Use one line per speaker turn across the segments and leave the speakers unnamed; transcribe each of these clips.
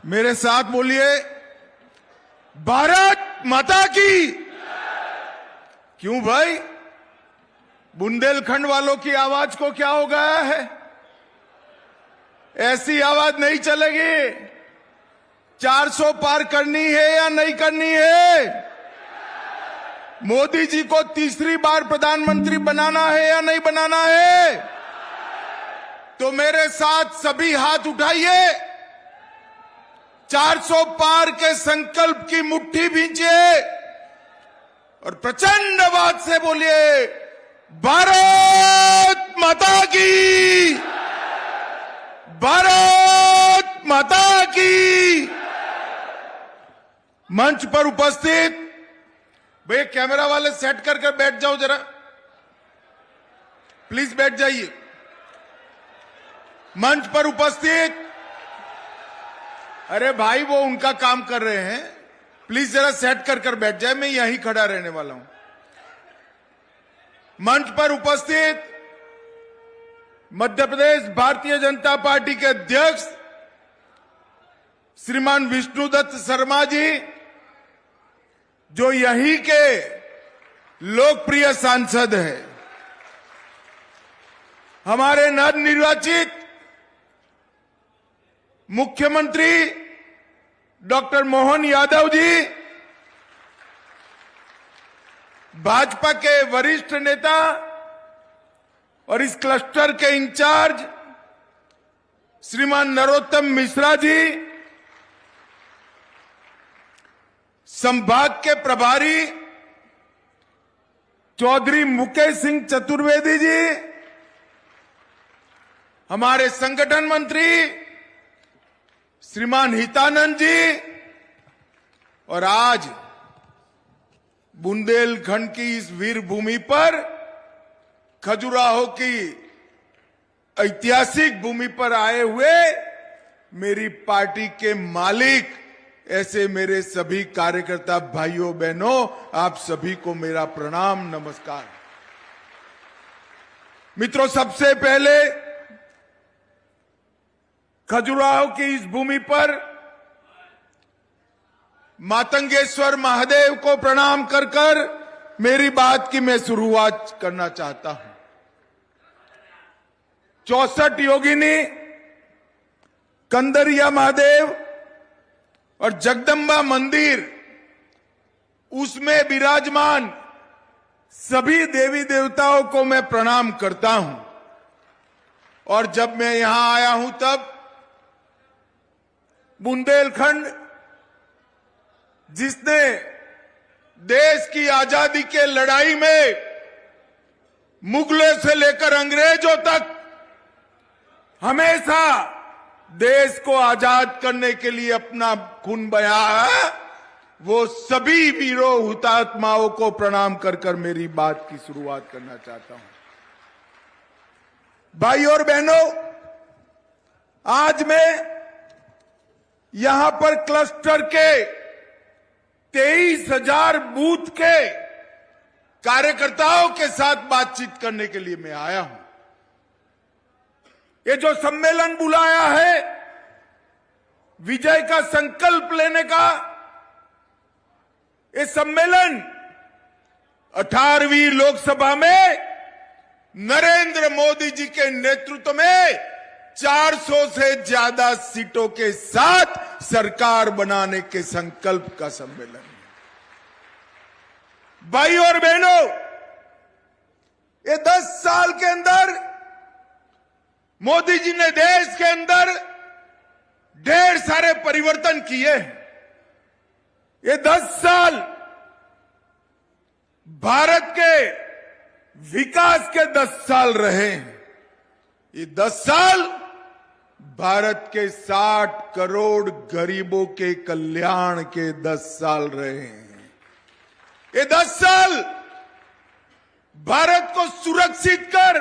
मेरे साथ बोलिए, भारत माता की। क्यों भाई, बुंदेलखंड वालों की आवाज को क्या हो गया है? ऐसी आवाज नहीं चलेगी। 400 पार करनी है या नहीं करनी है? मोदी जी को तीसरी बार प्रधानमंत्री बनाना है या नहीं बनाना है? तो मेरे साथ सभी हाथ उठाइए, 400 पार के संकल्प की मुट्ठी भींचिए और प्रचंड आवाज से बोलिए, भारत माता की, भारत माता की। मंच पर उपस्थित भैया, कैमरा वाले सेट कर बैठ जाओ जरा, प्लीज बैठ जाइए। मंच पर उपस्थित, अरे भाई वो उनका काम कर रहे हैं, प्लीज जरा सेट कर बैठ जाए, मैं यहीं खड़ा रहने वाला हूं। मंच पर उपस्थित मध्य प्रदेश भारतीय जनता पार्टी के अध्यक्ष श्रीमान विष्णुदत्त शर्मा जी, जो यहीं के लोकप्रिय सांसद हैं, हमारे नवनिर्वाचित मुख्यमंत्री डॉक्टर मोहन यादव जी, भाजपा के वरिष्ठ नेता और इस क्लस्टर के इंचार्ज श्रीमान नरोत्तम मिश्रा जी, संभाग के प्रभारी चौधरी मुकेश सिंह चतुर्वेदी जी, हमारे संगठन मंत्री श्रीमान हितानंद जी, और आज बुंदेलखंड की इस वीर भूमि पर, खजुराहो की ऐतिहासिक भूमि पर आए हुए मेरी पार्टी के मालिक, ऐसे मेरे सभी कार्यकर्ता भाइयों बहनों, आप सभी को मेरा प्रणाम नमस्कार। मित्रों, सबसे पहले खजुराहो की इस भूमि पर मातंगेश्वर महादेव को प्रणाम कर मेरी बात की मैं शुरुआत करना चाहता हूं। 64 योगिनी, कंदरिया महादेव और जगदम्बा मंदिर, उसमें विराजमान सभी देवी देवताओं को मैं प्रणाम करता हूं। और जब मैं यहां आया हूं तब बुंदेलखंड, जिसने देश की आजादी के लड़ाई में मुगलों से लेकर अंग्रेजों तक हमेशा देश को आजाद करने के लिए अपना खून बहाया है, वो सभी वीरों हुतात्माओं को प्रणाम कर मेरी बात की शुरुआत करना चाहता हूं। भाई और बहनों, आज मैं यहां पर क्लस्टर के 23,000 बूथ के कार्यकर्ताओं के साथ बातचीत करने के लिए मैं आया हूं। ये जो सम्मेलन बुलाया है विजय का संकल्प लेने का, ये सम्मेलन 18वीं लोकसभा में नरेंद्र मोदी जी के नेतृत्व में 400 से ज्यादा सीटों के साथ सरकार बनाने के संकल्प का सम्मेलन है। भाई और बहनों, ये 10 साल के अंदर मोदी जी ने देश के अंदर ढेर सारे परिवर्तन किए हैं। ये 10 साल भारत के विकास के 10 साल रहे हैं। ये 10 साल भारत के 60 करोड़ गरीबों के कल्याण के 10 साल रहे हैं। ये 10 साल भारत को सुरक्षित कर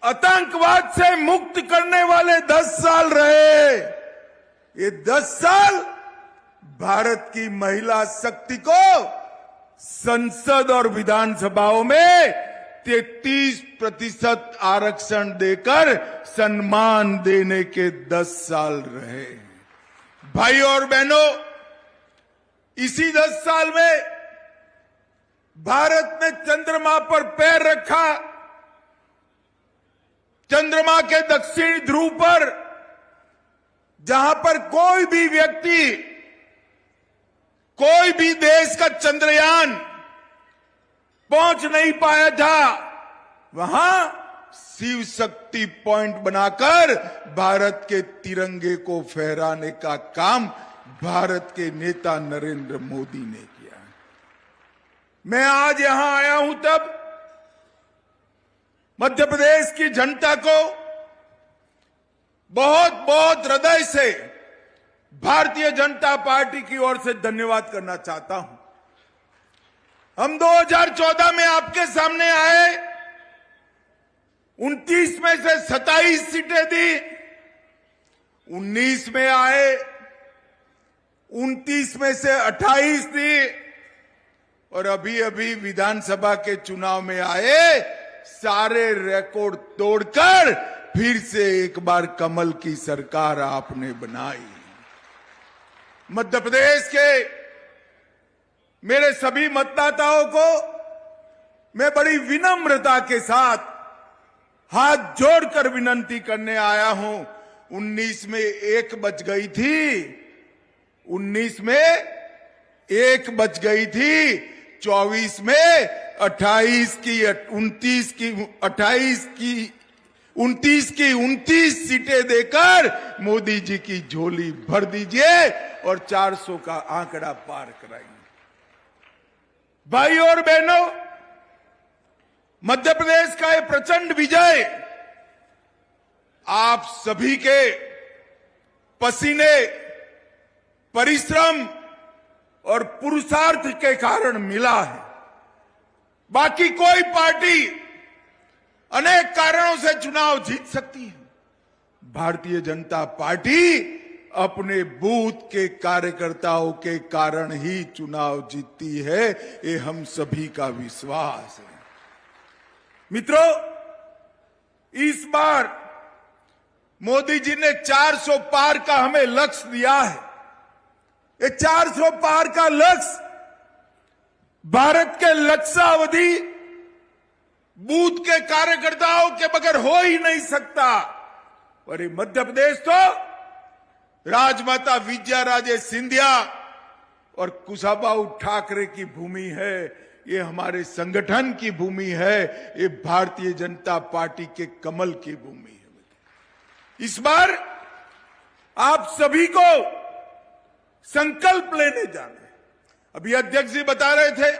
आतंकवाद से मुक्त करने वाले 10 साल रहे। ये 10 साल भारत की महिला शक्ति को संसद और विधानसभाओं में 33% आरक्षण देकर सम्मान देने के 10 साल रहे। भाई और बहनों, इसी 10 साल में भारत ने चंद्रमा पर पैर रखा। चंद्रमा के दक्षिणी ध्रुव पर, जहां पर कोई भी व्यक्ति, कोई भी देश का चंद्रयान पहुंच नहीं पाया था, वहां शिव शक्ति पॉइंट बनाकर भारत के तिरंगे को फहराने का काम भारत के नेता नरेंद्र मोदी ने किया। मैं आज यहां आया हूं तब मध्य प्रदेश की जनता को बहुत बहुत हृदय से भारतीय जनता पार्टी की ओर से धन्यवाद करना चाहता हूं। हम 2014 में आपके सामने आए, 29 में से 27 सीटें दी, 19 में आए, 29 में से 28 दी, और अभी अभी विधानसभा के चुनाव में आए, सारे रिकॉर्ड तोड़कर फिर से एक बार कमल की सरकार आपने बनाई। मध्य प्रदेश के मेरे सभी मतदाताओं को मैं बड़ी विनम्रता के साथ हाथ जोड़कर विनंती करने आया हूं। 19 में 1 बच गई थी, 19 में 1 बच गई थी, 24 में 28 की 29 की 28 की 29 की 29 सीटें देकर मोदी जी की झोली भर दीजिए और 400 का आंकड़ा पार कराइए। भाई और बहनों, मध्य प्रदेश का ये प्रचंड विजय आप सभी के पसीने, परिश्रम और पुरुषार्थ के कारण मिला है। बाकी कोई पार्टी अनेक कारणों से चुनाव जीत सकती है, भारतीय जनता पार्टी अपने बूथ के कार्यकर्ताओं के कारण ही चुनाव जीतती है, ये हम सभी का विश्वास है। मित्रों, इस बार मोदी जी ने 400 पार का हमें लक्ष्य दिया है। ये 400 पार का लक्ष्य भारत के लक्ष्यावधि बूथ के कार्यकर्ताओं के बगैर हो ही नहीं सकता। और ये मध्य प्रदेश तो राजमाता विजयाराजे सिंधिया और कुशाभाऊ ठाकरे की भूमि है, ये हमारे संगठन की भूमि है, ये भारतीय जनता पार्टी के कमल की भूमि है। इस बार आप सभी को संकल्प लेने जाना है। अभी अध्यक्ष जी बता रहे थे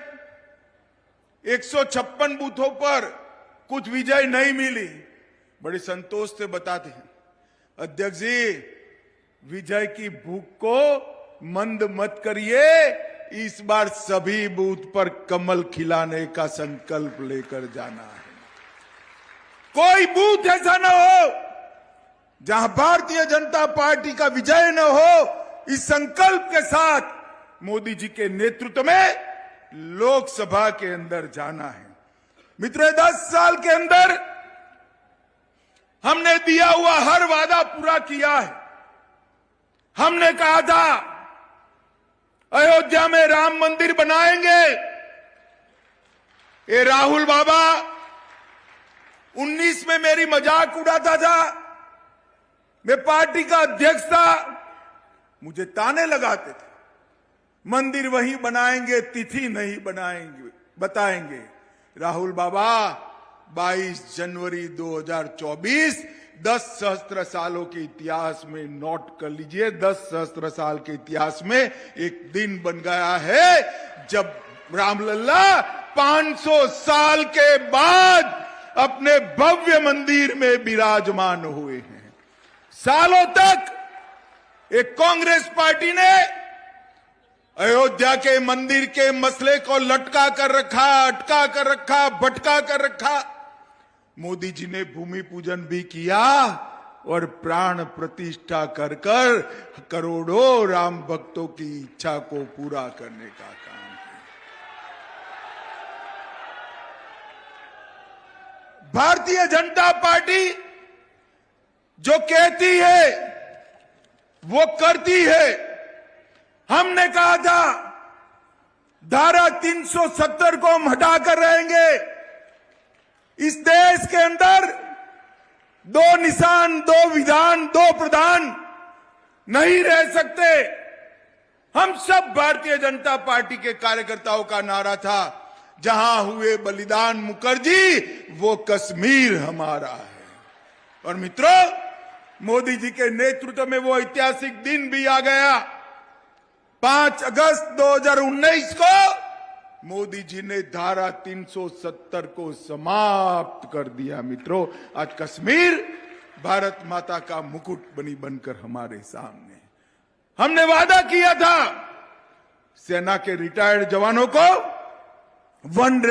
156 बूथों पर कुछ विजय नहीं मिली, बड़े संतोष से बताते हैं अध्यक्ष जी, विजय की भूख को मंद मत करिए, इस बार सभी बूथ पर कमल खिलाने का संकल्प लेकर जाना है। कोई बूथ ऐसा न हो जहां भारतीय जनता पार्टी का विजय न हो। इस संकल्प के साथ मोदी जी के नेतृत्व में लोकसभा के अंदर जाना है। मित्रों, 10 साल के अंदर हमने दिया हुआ हर वादा पूरा किया है। हमने कहा था अयोध्या में राम मंदिर बनाएंगे, ये राहुल बाबा 19 में मेरी मजाक उड़ाता था, मैं पार्टी का अध्यक्ष था, मुझे ताने लगाते थे, मंदिर वहीं बनाएंगे, तिथि नहीं बनाएंगे बताएंगे। राहुल बाबा 22 जनवरी 2024 10 सहस्त्र सालों के इतिहास में नोट कर लीजिए, 10 सहस्त्र साल के इतिहास में एक दिन बन गया है जब रामलल्ला 500 साल के बाद अपने भव्य मंदिर में विराजमान हुए हैं। सालों तक एक कांग्रेस पार्टी ने अयोध्या के मंदिर के मसले को लटका कर रखा, अटका कर रखा, भटका कर रखा। मोदी जी ने भूमि पूजन भी किया और प्राण प्रतिष्ठा कर कर करोड़ों राम भक्तों की इच्छा को पूरा करने का काम किया। भारतीय जनता पार्टी जो कहती है वो करती है। हमने कहा था धारा 370 को हम हटाकर रहेंगे। इस देश के अंदर दो निशान, दो विधान, दो प्रधान नहीं रह सकते। हम सब भारतीय जनता पार्टी के कार्यकर्ताओं का नारा था, जहां हुए बलिदान मुखर्जी वो कश्मीर हमारा है। और मित्रों, मोदी जी के नेतृत्व में वो ऐतिहासिक दिन भी आ गया। 5 अगस्त 2019 को मोदी जी ने धारा 370 को समाप्त कर दिया। मित्रों, आज कश्मीर भारत माता का मुकुट बनकर हमारे सामने। हमने वादा किया था सेना के रिटायर्ड जवानों को 1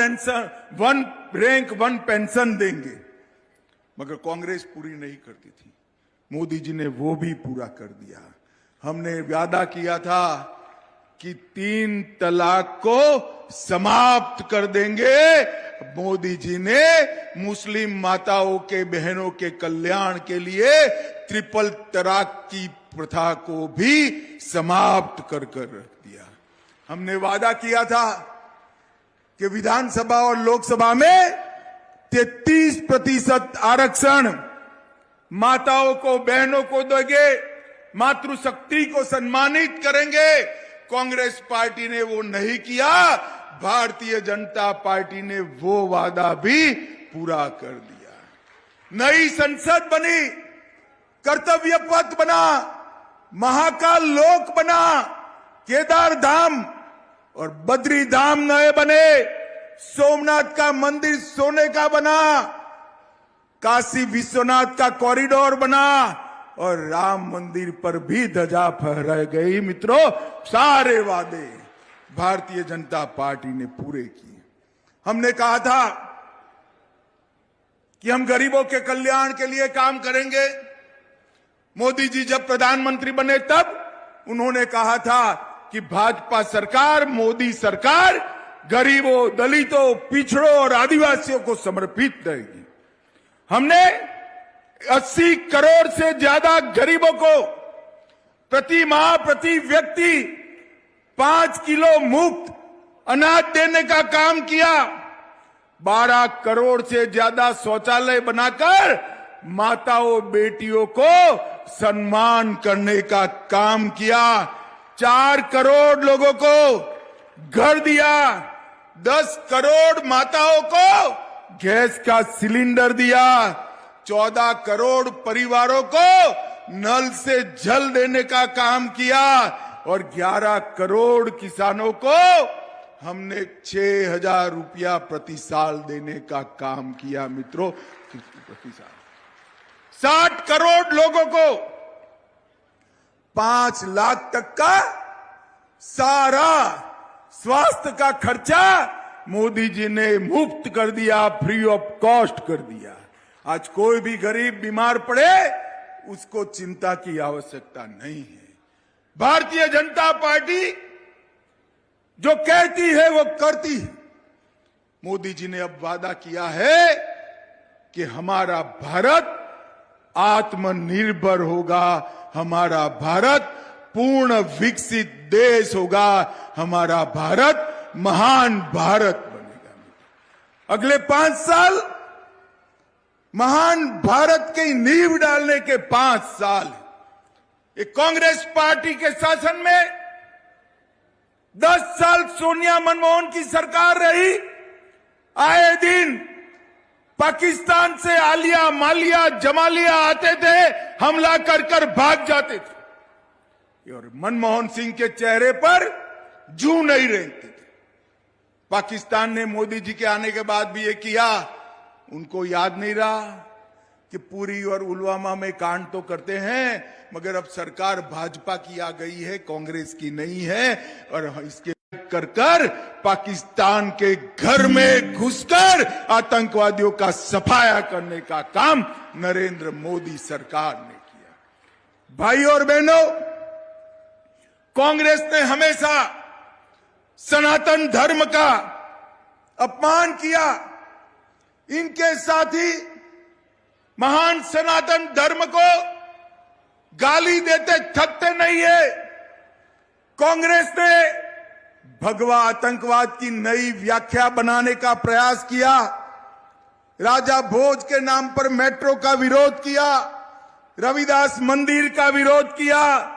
रैंक 1 पेंशन देंगे, मगर कांग्रेस पूरी नहीं करती थी। मोदी जी ने वो भी पूरा कर दिया। हमने वादा किया था कि 3 तलाक को समाप्त कर देंगे। मोदी जी ने मुस्लिम माताओं के, बहनों के कल्याण के लिए ट्रिपल तलाक की प्रथा को भी समाप्त कर रख दिया। हमने वादा किया था कि विधानसभा और लोकसभा में 33% आरक्षण माताओं को, बहनों को देंगे, मातृशक्ति को सम्मानित करेंगे। कांग्रेस पार्टी ने वो नहीं किया। भारतीय जनता पार्टी ने वो वादा भी पूरा कर दिया। नई संसद बनी, कर्तव्य पथ बना, महाकाल लोक बना, केदार धाम और बद्री धाम नए बने, सोमनाथ का मंदिर सोने का बना, काशी विश्वनाथ का कॉरिडोर बना और राम मंदिर पर भी ध्वजा फहराई गई। मित्रों, सारे वादे भारतीय जनता पार्टी ने पूरे किए। हमने कहा था कि हम गरीबों के कल्याण के लिए काम करेंगे। मोदी जी जब प्रधानमंत्री बने तब उन्होंने कहा था कि भाजपा सरकार, मोदी सरकार गरीबों, दलितों, पिछड़ों और आदिवासियों को समर्पित रहेगी। हमने 80 करोड़ से ज्यादा गरीबों को प्रति माह, प्रति व्यक्ति 5 किलो मुफ्त अनाज देने का काम किया। 12 करोड़ से ज्यादा शौचालय बनाकर माताओं, बेटियों को सम्मान करने का काम किया। 4 करोड़ लोगों को घर दिया। 10 करोड़ माताओं को गैस का सिलेंडर दिया। 14 करोड़ परिवारों को नल से जल देने का काम किया और 11 करोड़ किसानों को हमने 6,000 रुपया प्रति साल देने का काम किया। मित्रों, प्रति साल 60 करोड़ लोगों को 5 लाख तक का सारा स्वास्थ्य का खर्चा मोदी जी ने मुफ्त कर दिया, फ्री ऑफ कॉस्ट कर दिया। आज कोई भी गरीब बीमार पड़े उसको चिंता की आवश्यकता नहीं है। भारतीय जनता पार्टी जो कहती है वो करती है। मोदी जी ने अब वादा किया है कि हमारा भारत आत्मनिर्भर होगा, हमारा भारत पूर्ण विकसित देश होगा, हमारा भारत महान भारत बनेगा। अगले 5 साल महान भारत की नींव डालने के 5 साल। एक कांग्रेस पार्टी के शासन में 10 साल सोनिया मनमोहन की सरकार रही। आए दिन पाकिस्तान से आलिया, मालिया, जमालिया आते थे, हमला कर भाग जाते थे और मनमोहन सिंह के चेहरे पर जू नहीं रहते थे। पाकिस्तान ने मोदी जी के आने के बाद भी ये किया। उनको याद नहीं रहा कि पुरी और पुलवामा में कांड तो करते हैं, मगर अब सरकार भाजपा की आ गई है, कांग्रेस की नहीं है। और इसके कर पाकिस्तान के घर में घुसकर आतंकवादियों का सफाया करने का काम नरेंद्र मोदी सरकार ने किया। भाई और बहनों, कांग्रेस ने हमेशा सनातन धर्म का अपमान किया। इनके साथी महान सनातन धर्म को गाली देते थकते नहीं है। कांग्रेस ने भगवा आतंकवाद की नई व्याख्या बनाने का प्रयास किया, राजा भोज के नाम पर मेट्रो का विरोध किया, रविदास मंदिर का विरोध किया,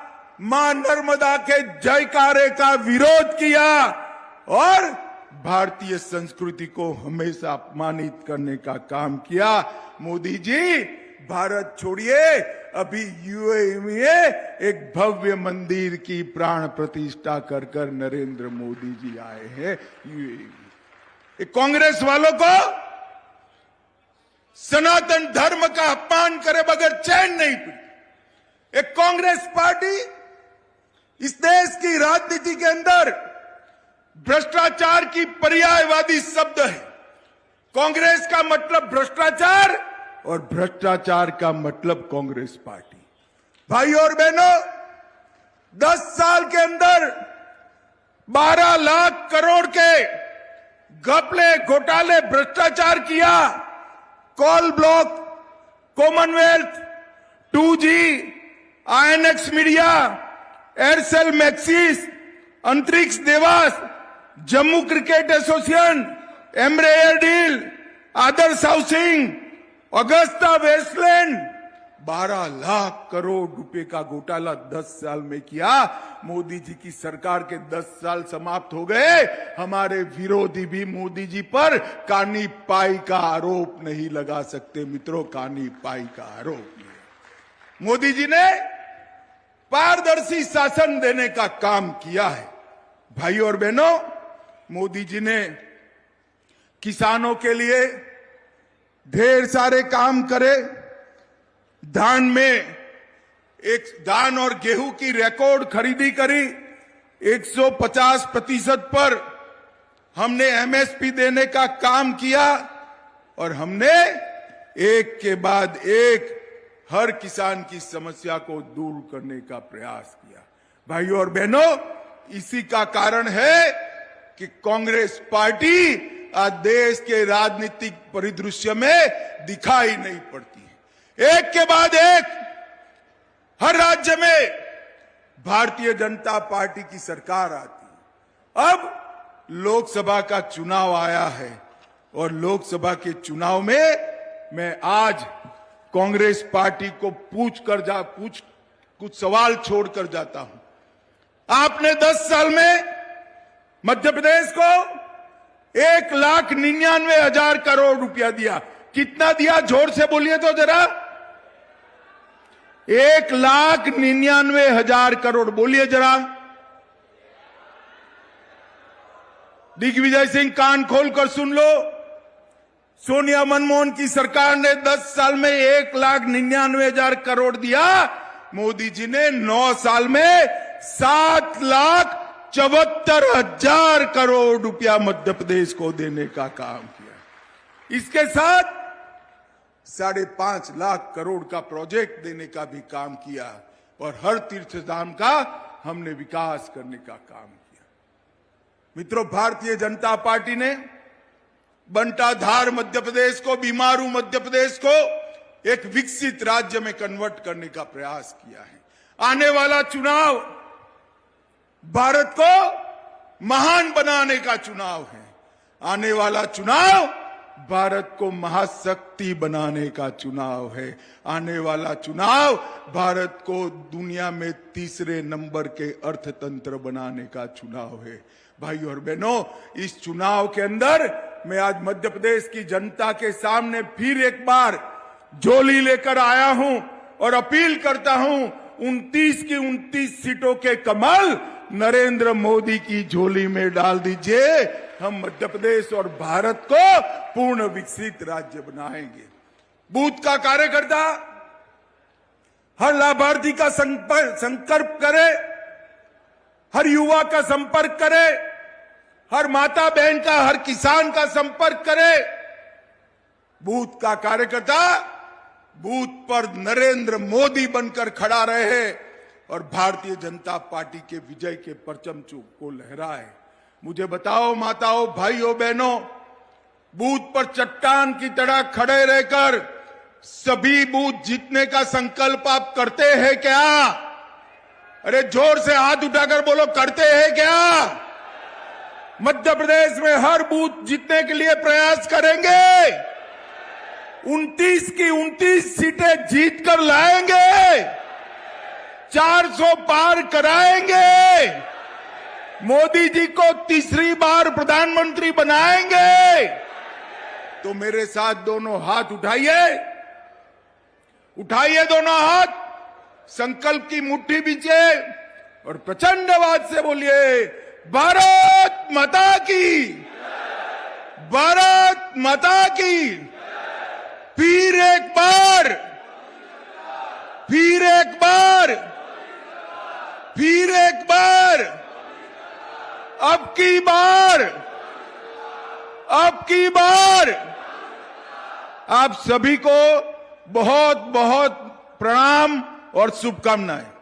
मां नर्मदा के जयकारे का विरोध किया और भारतीय संस्कृति को हमेशा अपमानित करने का काम किया। मोदी जी, भारत छोड़िए, अभी यूएई में एक भव्य मंदिर की प्राण प्रतिष्ठा कर कर नरेंद्र मोदी जी आए हैं यूएई। कांग्रेस वालों को सनातन धर्म का अपमान करे बगैर चैन नहीं पड़ती। एक कांग्रेस पार्टी इस देश की राजनीति के अंदर भ्रष्टाचार की पर्यायवादी शब्द है। कांग्रेस का मतलब भ्रष्टाचार और भ्रष्टाचार का मतलब कांग्रेस पार्टी। भाई और बहनों, 10 साल के अंदर 12 लाख करोड़ के घपले, घोटाले, भ्रष्टाचार किया। Coal block, commonwealth, 2G, INX media, Aircel Maxis, Antariksh Devas, Jammu cricket association, Embraer deal, Adarsh housing, Agusta Westland, 12 lakh crore रुपए का घोटाला 10 साल में किया। मोदी जी की सरकार के 10 साल समाप्त हो गए। हमारे विरोधी भी मोदी जी पर कानी पाई का आरोप नहीं लगा सकते। मित्रों, कानी पाई का आरोप नहीं। मोदी जी ने पारदर्शी शासन देने का काम किया है। भाई और बहनों, मोदी जी ने किसानों के लिए ढेर सारे काम करे। धान में धान और गेहूं की रिकॉर्ड खरीदी करी। 150% पर हमने एमएसपी देने का काम किया और हमने एक के बाद एक हर किसान की समस्या को दूर करने का प्रयास किया। भाइयों और बहनों, इसी का कारण है कि कांग्रेस पार्टी आज देश के राजनीतिक परिदृश्य में दिखाई नहीं पड़ती है। एक के बाद एक हर राज्य में भारतीय जनता पार्टी की सरकार आती है। अब लोकसभा का चुनाव आया है और लोकसभा के चुनाव में मैं आज कांग्रेस पार्टी को कुछ सवाल छोड़कर जाता हूं। आपने 10 साल में मध्य प्रदेश को 1,99,000 करोड़ रुपया दिया। कितना दिया? जोर से बोलिए तो जरा। 1,99,000 करोड़, बोलिए जरा। दिग्विजय सिंह, कान खोलकर सुन लो। सोनिया मनमोहन की सरकार ने 10 साल में 1,99,000 करोड़ दिया। मोदी जी ने 9 साल में 7,74,000 करोड़ रुपया मध्य प्रदेश को देने का काम किया। इसके साथ 5.5 लाख करोड़ का प्रोजेक्ट देने का भी काम किया और हर तीर्थधाम का हमने विकास करने का काम किया। मित्रों, भारतीय जनता पार्टी ने बंटाधार मध्य प्रदेश को, बीमारू मध्य प्रदेश को एक विकसित राज्य में कन्वर्ट करने का प्रयास किया है। आने वाला चुनाव भारत को महान बनाने का चुनाव है। आने वाला चुनाव भारत को महाशक्ति बनाने का चुनाव है। आने वाला चुनाव भारत को दुनिया में 3रे नंबर के अर्थतंत्र बनाने का चुनाव है। भाइयों और बहनों, इस चुनाव के अंदर मैं आज मध्य प्रदेश की जनता के सामने फिर एक बार झोली लेकर आया हूं और अपील करता हूं, 29 की 29 सीटों के कमल नरेंद्र मोदी की झोली में डाल दीजिए। हम मध्य प्रदेश और भारत को पूर्ण विकसित राज्य बनाएंगे। बूथ का कार्यकर्ता हर लाभार्थी का संकल्प करे, हर युवा का संपर्क करे, हर माता बहन का, हर किसान का संपर्क करे। बूथ का कार्यकर्ता बूथ पर नरेंद्र मोदी बनकर खड़ा रहे और भारतीय जनता पार्टी के विजय के परचम को लहराए। मुझे बताओ माताओं, भाइयों, बहनों, बूथ पर चट्टान की तरह खड़े रहकर सभी बूथ जीतने का संकल्प आप करते हैं क्या? अरे जोर से हाथ उठाकर बोलो, करते हैं क्या? मध्य प्रदेश में हर बूथ जीतने के लिए प्रयास करेंगे। 29 की 29 सीटें जीत कर लाएंगे, 400 पार कराएंगे, मोदी जी को तीसरी बार प्रधानमंत्री बनाएंगे। तो मेरे साथ दोनों हाथ उठाइए, उठाइए दोनों हाथ, संकल्प की मुट्ठी बीचिए और प्रचंड आवाज से बोलिए, भारत माता की, भारत माता की। फिर एक बार, फिर एक बार, फिर एक बार, अब की बार, अब की बार। आप सभी को बहुत बहुत प्रणाम और शुभकामनाएं।